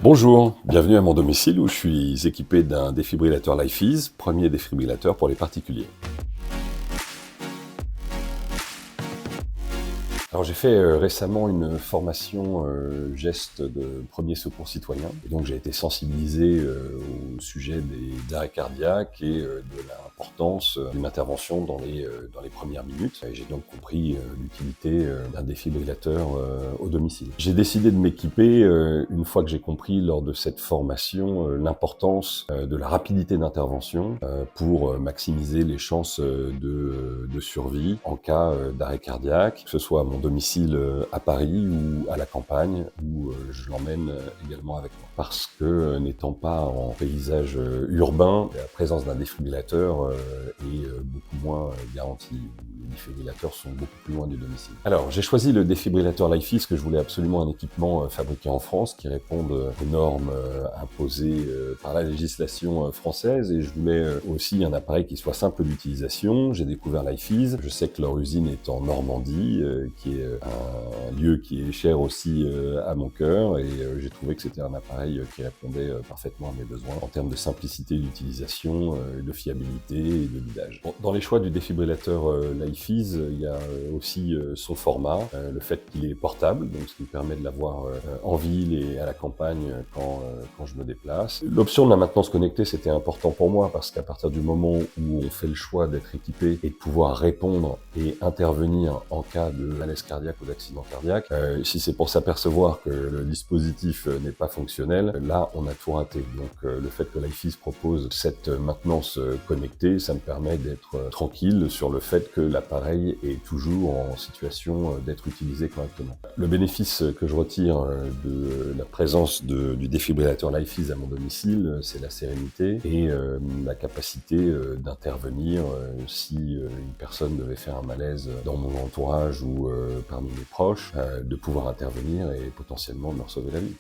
Bonjour, bienvenue à mon domicile où je suis équipé d'un défibrillateur LifeEase, premier défibrillateur pour les particuliers. Alors j'ai fait récemment une formation geste de premier secours citoyen, et donc j'ai été sensibilisé au sujet des arrêts cardiaques et de l'importance d'une intervention dans les premières minutes. Et j'ai donc compris l'utilité d'un défibrillateur au domicile. J'ai décidé de m'équiper une fois que j'ai compris lors de cette formation l'importance de la rapidité d'intervention pour maximiser les chances de survie en cas d'arrêt cardiaque, que ce soit à mon domicile à Paris ou à la campagne, où je l'emmène également avec moi. Parce que n'étant pas en paysage urbain, la présence d'un défibrillateur est beaucoup moins garantie. Les défibrillateurs sont beaucoup plus loin du domicile. Alors, j'ai choisi le défibrillateur LifeEase parce que je voulais absolument un équipement fabriqué en France qui réponde aux normes imposées par la législation française, et je voulais aussi un appareil qui soit simple d'utilisation. J'ai découvert LifeEase. Je sais que leur usine est en Normandie, qui est un lieu qui est cher aussi à mon cœur, et j'ai trouvé que c'était un appareil qui répondait parfaitement à mes besoins en termes de simplicité d'utilisation, de fiabilité et de guidage. Bon, dans les choix du défibrillateur LifeEase, il y a aussi son format, le fait qu'il est portable, donc ce qui me permet de l'avoir en ville et à la campagne quand je me déplace. L'option de la maintenance connectée, c'était important pour moi parce qu'à partir du moment où on fait le choix d'être équipé et de pouvoir répondre et intervenir en cas de malaise cardiaque ou d'accident cardiaque, si c'est pour s'apercevoir que le dispositif n'est pas fonctionnel, là on a tout raté. Donc le fait que LifeEase propose cette maintenance connectée, ça me permet d'être tranquille sur le fait que l'appareil est toujours en situation d'être utilisé correctement. Le bénéfice que je retire de la présence du défibrillateur LifeEase à mon domicile, c'est la sérénité et la capacité d'intervenir si une personne devait faire un malaise dans mon entourage ou parmi mes proches, de pouvoir intervenir et potentiellement me sauver la vie.